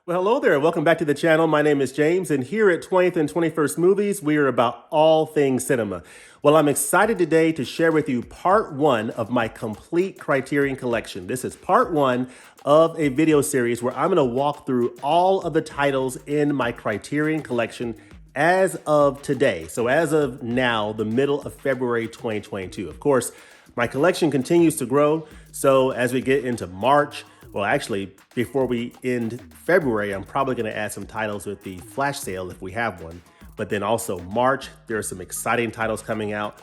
Well, hello there. Welcome back to the channel. My name is James, and here at 20th and 21st Movies, we are about all things cinema. Well, I'm excited today to share with you part one of my complete Criterion collection. This is part one of a video series where I'm going to walk through all of the titles in my Criterion collection as of today. So as of now, the middle of February 2022. Of course, my collection continues to grow. So as we get into March, well, actually, before we end February, I'm probably going to add some titles with the flash sale if we have one. But then also March, there are some exciting titles coming out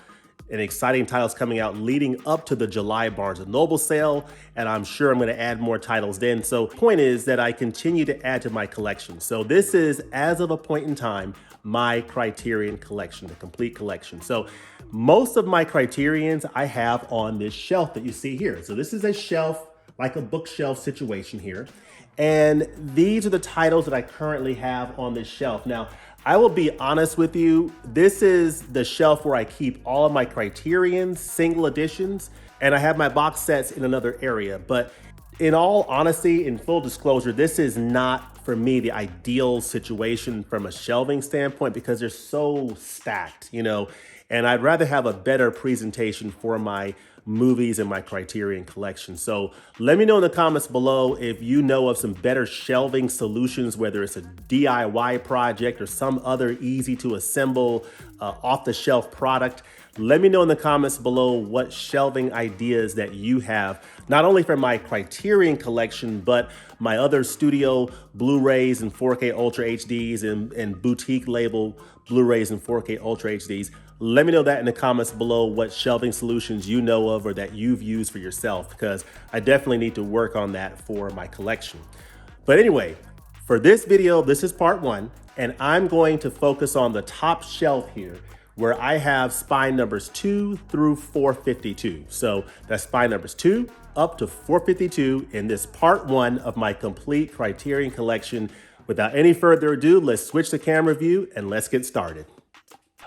leading up to the July Barnes & Noble sale. And I'm sure I'm going to add more titles then. So point is that I continue to add to my collection. So this is, as of a point in time, my Criterion collection, the complete collection. So most of my Criterions I have on this shelf that you see here. So this is a shelf, like a bookshelf situation here. And these are the titles that I currently have on this shelf. Now, I will be honest with you, this is the shelf where I keep all of my Criterions, single editions, and I have my box sets in another area. But in all honesty, in full disclosure, this is not, for me, the ideal situation from a shelving standpoint because they're so stacked, and I'd rather have a better presentation for my movies in my Criterion collection. So let me know in the comments below if you know of some better shelving solutions, whether it's a DIY project or some other easy to assemble off-the-shelf product. Let me know in the comments below what shelving ideas that you have, not only for my Criterion collection, but my other studio Blu-rays and 4K Ultra HDs and boutique label Blu-rays and 4K Ultra HDs. Let me know that in the comments below what shelving solutions you know of or that you've used for yourself, because I definitely need to work on that for my collection. But anyway, for this video, this is part one, and I'm going to focus on the top shelf here where I have spine numbers 2 through 452. So that's spine numbers 2 up to 452 in this part one of my complete Criterion collection. Without any further ado, let's switch the camera view and let's get started.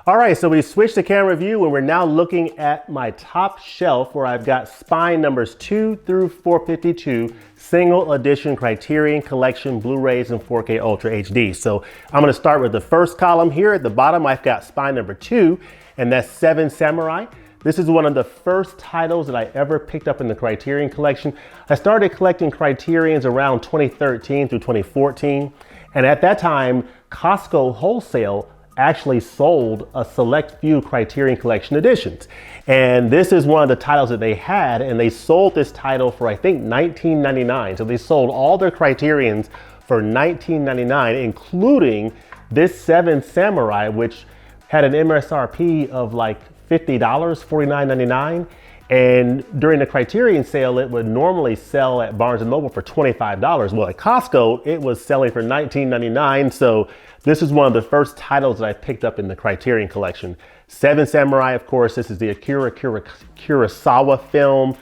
All right, so we switched the camera view and we're now looking at my top shelf where I've got spine numbers 2 through 452 single edition Criterion Collection Blu-rays and 4K Ultra HD. So I'm going to start with the first column here. At the bottom, I've got spine number 2, and that's Seven Samurai. This is one of the first titles that I ever picked up in the Criterion collection. I started collecting Criterions around 2013 through 2014. And at that time, Costco Wholesale actually sold a select few Criterion Collection editions. And this is one of the titles that they had, and they sold this title for, I think, $19.99. So they sold all their Criterions for $19.99, including this Seven Samurai, which had an MSRP of like $50, $49.99. And during the Criterion sale, it would normally sell at Barnes & Noble for $25. Well, at Costco, it was selling for $19.99. So this is one of the first titles that I picked up in the Criterion collection. Seven Samurai, of course, this is the Akira Kurosawa film.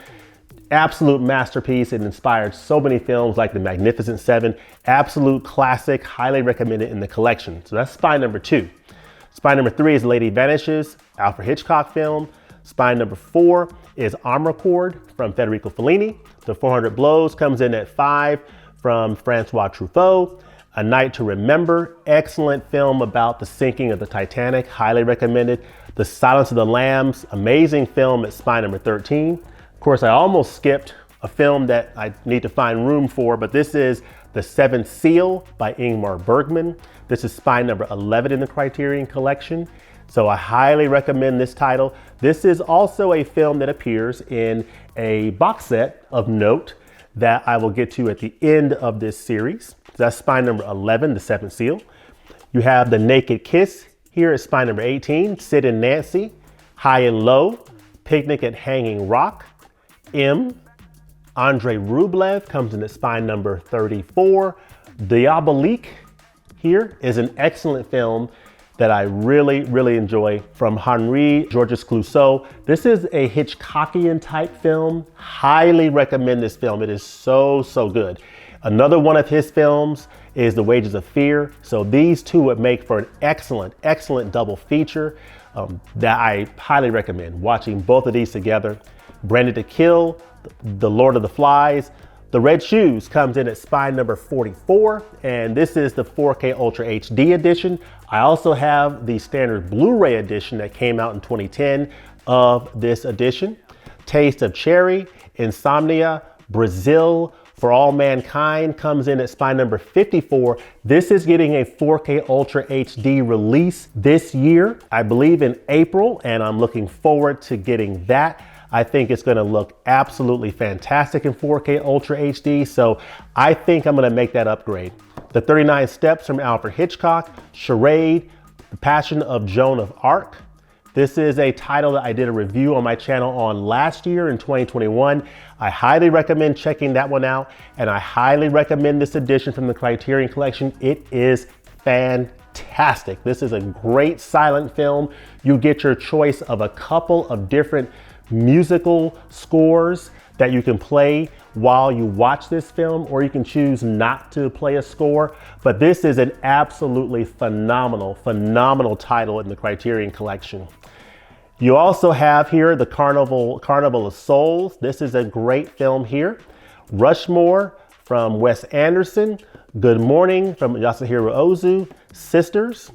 Absolute masterpiece. It inspired so many films like The Magnificent Seven. Absolute classic, highly recommended in the collection. So that's spine number 2. Spine number 3 is Lady Vanishes, Alfred Hitchcock film. Spine number 4 is Amarcord from Federico Fellini. The 400 Blows comes in at 5 from Francois Truffaut. A Night to Remember, excellent film about the sinking of the Titanic, highly recommended. The Silence of the Lambs, amazing film at spine number 13. Of course, I almost skipped a film that I need to find room for, but this is The Seventh Seal by Ingmar Bergman. This is spine number 11 in the Criterion collection. So I highly recommend this title. This is also a film that appears in a box set of note that I will get to at the end of this series. That's spine number 11, The Seventh Seal. You have The Naked Kiss here at spine number 18, Sid and Nancy, High and Low, Picnic at Hanging Rock, M. Andrei Rublev comes in at spine number 34. Diabolique here is an excellent film that I really, really enjoy from Henri Georges Clouzot. This is a Hitchcockian type film. Highly recommend this film. It is so, so good. Another one of his films is The Wages of Fear. So these two would make for an excellent, excellent double feature that I highly recommend watching both of these together. Branded to Kill, The Lord of the Flies, The Red Shoes comes in at spine number 44, and this is the 4K Ultra HD edition. I also have the standard Blu-ray edition that came out in 2010 of this edition. Taste of Cherry, Insomnia, Brazil, For All Mankind comes in at spine number 54. This is getting a 4K Ultra HD release this year, I believe in April, and I'm looking forward to getting that. I think it's gonna look absolutely fantastic in 4K Ultra HD, so I think I'm gonna make that upgrade. The 39 Steps from Alfred Hitchcock, Charade, The Passion of Joan of Arc. This is a title that I did a review on my channel on last year in 2021. I highly recommend checking that one out, and I highly recommend this edition from the Criterion Collection. It is fantastic. This is a great silent film. You get your choice of a couple of different musical scores that you can play while you watch this film, or you can choose not to play a score. But this is an absolutely phenomenal title in the Criterion Collection. You also have here the Carnival of Souls. This is a great film here. Rushmore from Wes Anderson. Good Morning from Yasuhiro Ozu. Sisters,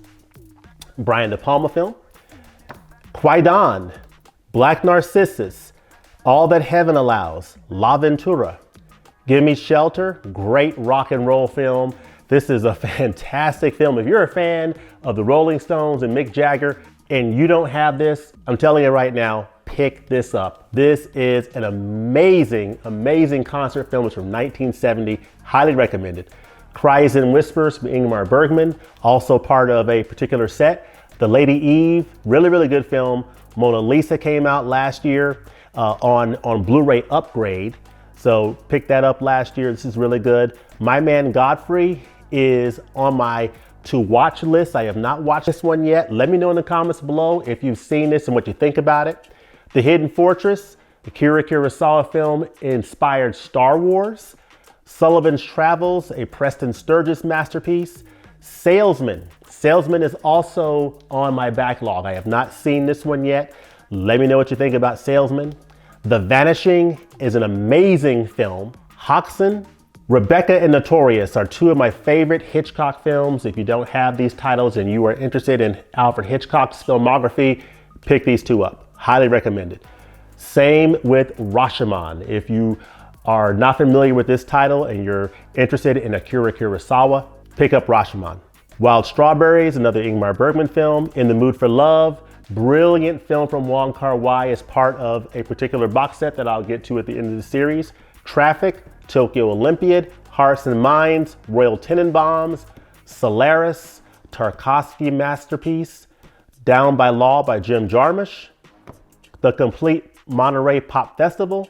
Brian De Palma film. Kwaidan, Black Narcissus, All That Heaven Allows, La Ventura, Give Me Shelter, great rock and roll film. This is a fantastic film. If you're a fan of the Rolling Stones and Mick Jagger and you don't have this, I'm telling you right now, pick this up. This is an amazing concert film. It's from 1970, highly recommended. Cries and Whispers from Ingmar Bergman, also part of a particular set. The Lady Eve, really good film. Mona Lisa came out last year on Blu-ray upgrade. So pick that up last year. This is really good. My Man Godfrey is on my to watch list. I have not watched this one yet. Let me know in the comments below if you've seen this and what you think about it. The Hidden Fortress, the Akira Kurosawa film inspired Star Wars. Sullivan's Travels, a Preston Sturges masterpiece. Salesman is also on my backlog. I have not seen this one yet. Let me know what you think about Salesman. The Vanishing is an amazing film. Hoxton, Rebecca and Notorious are two of my favorite Hitchcock films. If you don't have these titles and you are interested in Alfred Hitchcock's filmography, pick these two up. Highly recommended. Same with Rashomon. If you are not familiar with this title and you're interested in Akira Kurosawa, pick up Rashomon. Wild Strawberries, another Ingmar Bergman film. In the Mood for Love, brilliant film from Wong Kar-wai as part of a particular box set that I'll get to at the end of the series. Traffic, Tokyo Olympiad, Hearts and Minds, Royal Tenenbaums, Solaris, Tarkovsky masterpiece, Down by Law by Jim Jarmusch, The Complete Monterey Pop Festival,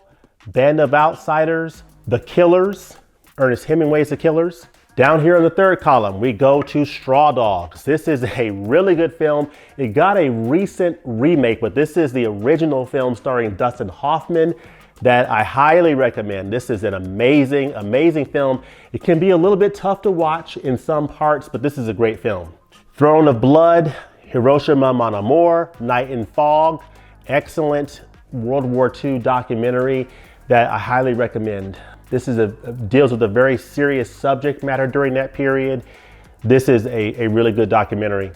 Band of Outsiders, The Killers, Ernest Hemingway's The Killers. Down here in the third column, we go to Straw Dogs. This is a really good film. It got a recent remake, but this is the original film starring Dustin Hoffman that I highly recommend. This is an amazing film. It can be a little bit tough to watch in some parts, but this is a great film. Throne of Blood, Hiroshima Mon Amour, Night in Fog, excellent World War II documentary that I highly recommend. This is deals with a very serious subject matter during that period. This is a really good documentary.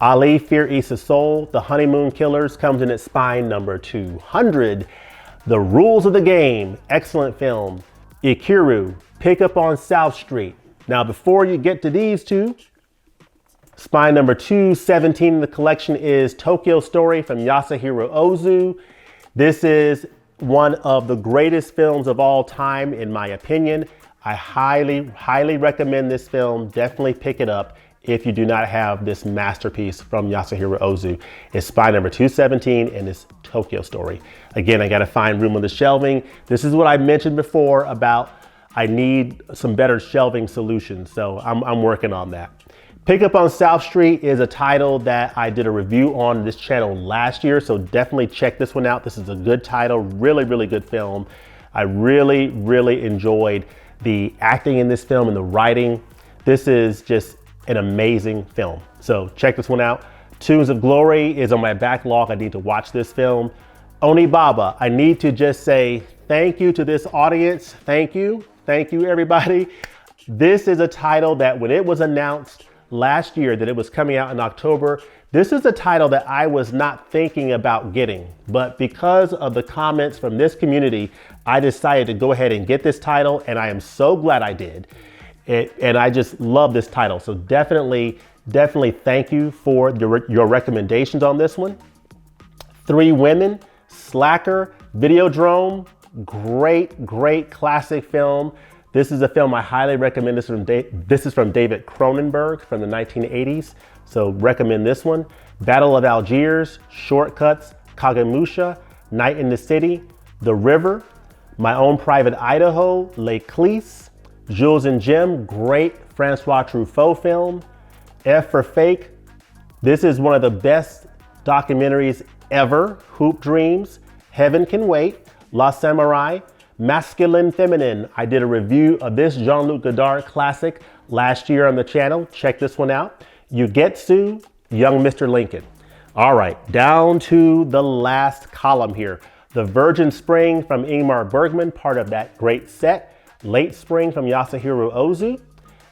Ali, Fear Eats the Soul, The Honeymoon Killers comes in at spine number 200. The Rules of the Game, excellent film. Ikiru, Pick Up on South Street. Now before you get to these two, spine number 217 in the collection is Tokyo Story from Yasuhiro Ozu. This is one of the greatest films of all time, in my opinion. I highly recommend this film. Definitely pick it up if you do not have this masterpiece from Yasuhiro Ozu. It's spine number 217 and it's Tokyo Story. Again, I gotta find room on the shelving. This is what I mentioned before about I need some better shelving solutions, so I'm working on that. Pick Up on South Street is a title that I did a review on this channel last year, so definitely check this one out. This is a good title, really good film. I really enjoyed the acting in this film and the writing. This is just an amazing film, so check this one out. Tunes of Glory is on my backlog. I need to watch this film. Onibaba, I need to just say thank you to this audience. Thank you Thank you, everybody. This is a title that when it was announced last year that it was coming out in October, this is a title that I was not thinking about getting, but because of the comments from this community, I decided to go ahead and get this title, and I am so glad I did. And I just love this title. So definitely thank you for your recommendations on this one. Three Women, Slacker, Videodrome, great classic film. This is a film I highly recommend. This is from David Cronenberg from the 1980s. So recommend this one. Battle of Algiers, Shortcuts, Kagemusha, Night in the City, The River, My Own Private Idaho, Les Clis, Jules and Jim, great Francois Truffaut film. F for Fake. This is one of the best documentaries ever. Hoop Dreams, Heaven Can Wait, La Samurai, Masculine Feminine. I did a review of this Jean-Luc Godard classic last year on the channel. Check this one out. Yugetsu, Young Mr. Lincoln. All right, down to the last column here. The Virgin Spring from Ingmar Bergman, part of that great set. Late Spring from Yasuhiro Ozu.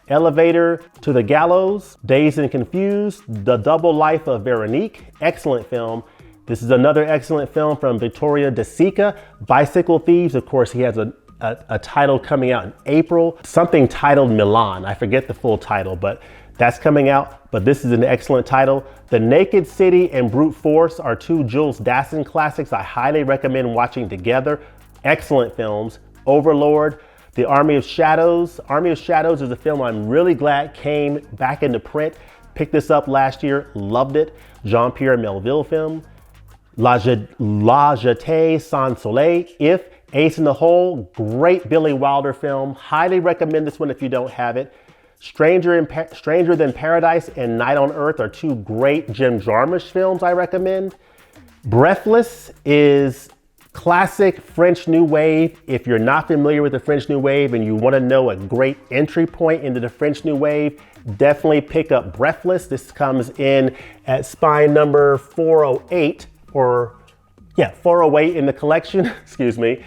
Elevator to the Gallows, Dazed and Confused, The Double Life of Veronique, excellent film. This is another excellent film from Vittorio De Sica. Bicycle Thieves, of course, he has a title coming out in April, something titled Milan. I forget the full title, but that's coming out, but this is an excellent title. The Naked City and Brute Force are two Jules Dassin classics I highly recommend watching together. Excellent films. Overlord, The Army of Shadows. Army of Shadows is a film I'm really glad came back into print. Picked this up last year, loved it. Jean-Pierre Melville film. La Jetée Sans Soleil, If, Ace in the Hole, great Billy Wilder film. Highly recommend this one if you don't have it. Stranger Than Paradise and Night on Earth are two great Jim Jarmusch films I recommend. Breathless is classic French New Wave. If you're not familiar with the French New Wave and you want to know a great entry point into the French New Wave, definitely pick up Breathless. This comes in at spine number 408, 408 in the collection, excuse me.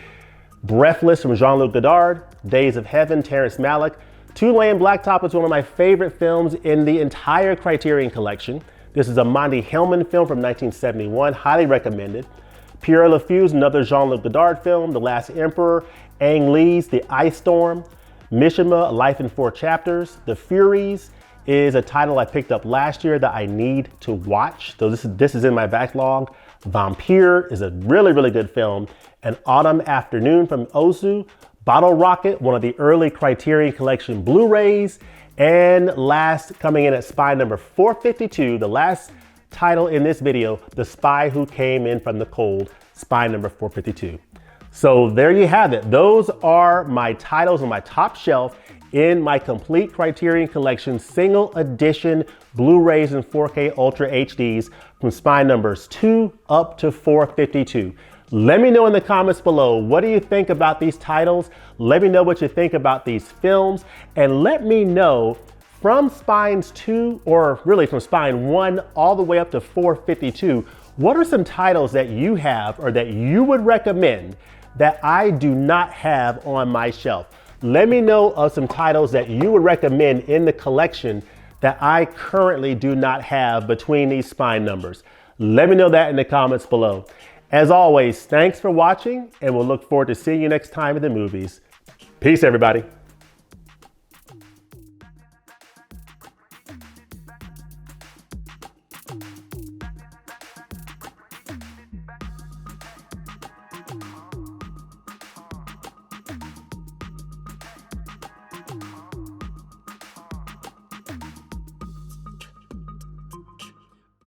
Breathless from Jean-Luc Godard, Days of Heaven, Terrence Malick. Two Lane Blacktop is one of my favorite films in the entire Criterion Collection. This is a Monty Hellman film from 1971, highly recommended. Pierre Le Feu's another Jean-Luc Godard film, The Last Emperor. Ang Lee's The Ice Storm. Mishima, A Life in 4 Chapters. The Furies is a title I picked up last year that I need to watch. So this is in my backlog. Vampire is a really good film. An Autumn Afternoon from Ozu. Bottle Rocket, one of the early Criterion Collection Blu-rays. And last, coming in at spine number 452, the last title in this video, The Spy Who Came In From the Cold, spine number 452. So there you have it. Those are my titles on my top shelf in my complete Criterion Collection single edition Blu-rays and 4K Ultra HDs from spine numbers 2 up to 452. Let me know in the comments below, what do you think about these titles? Let me know what you think about these films, and let me know from spines 2, or really from spine 1 all the way up to 452, what are some titles that you have or that you would recommend that I do not have on my shelf? Let me know of some titles that you would recommend in the collection that I currently do not have between these spine numbers. Let me know that in the comments below. As always, thanks for watching, and we'll look forward to seeing you next time in the movies. Peace, everybody.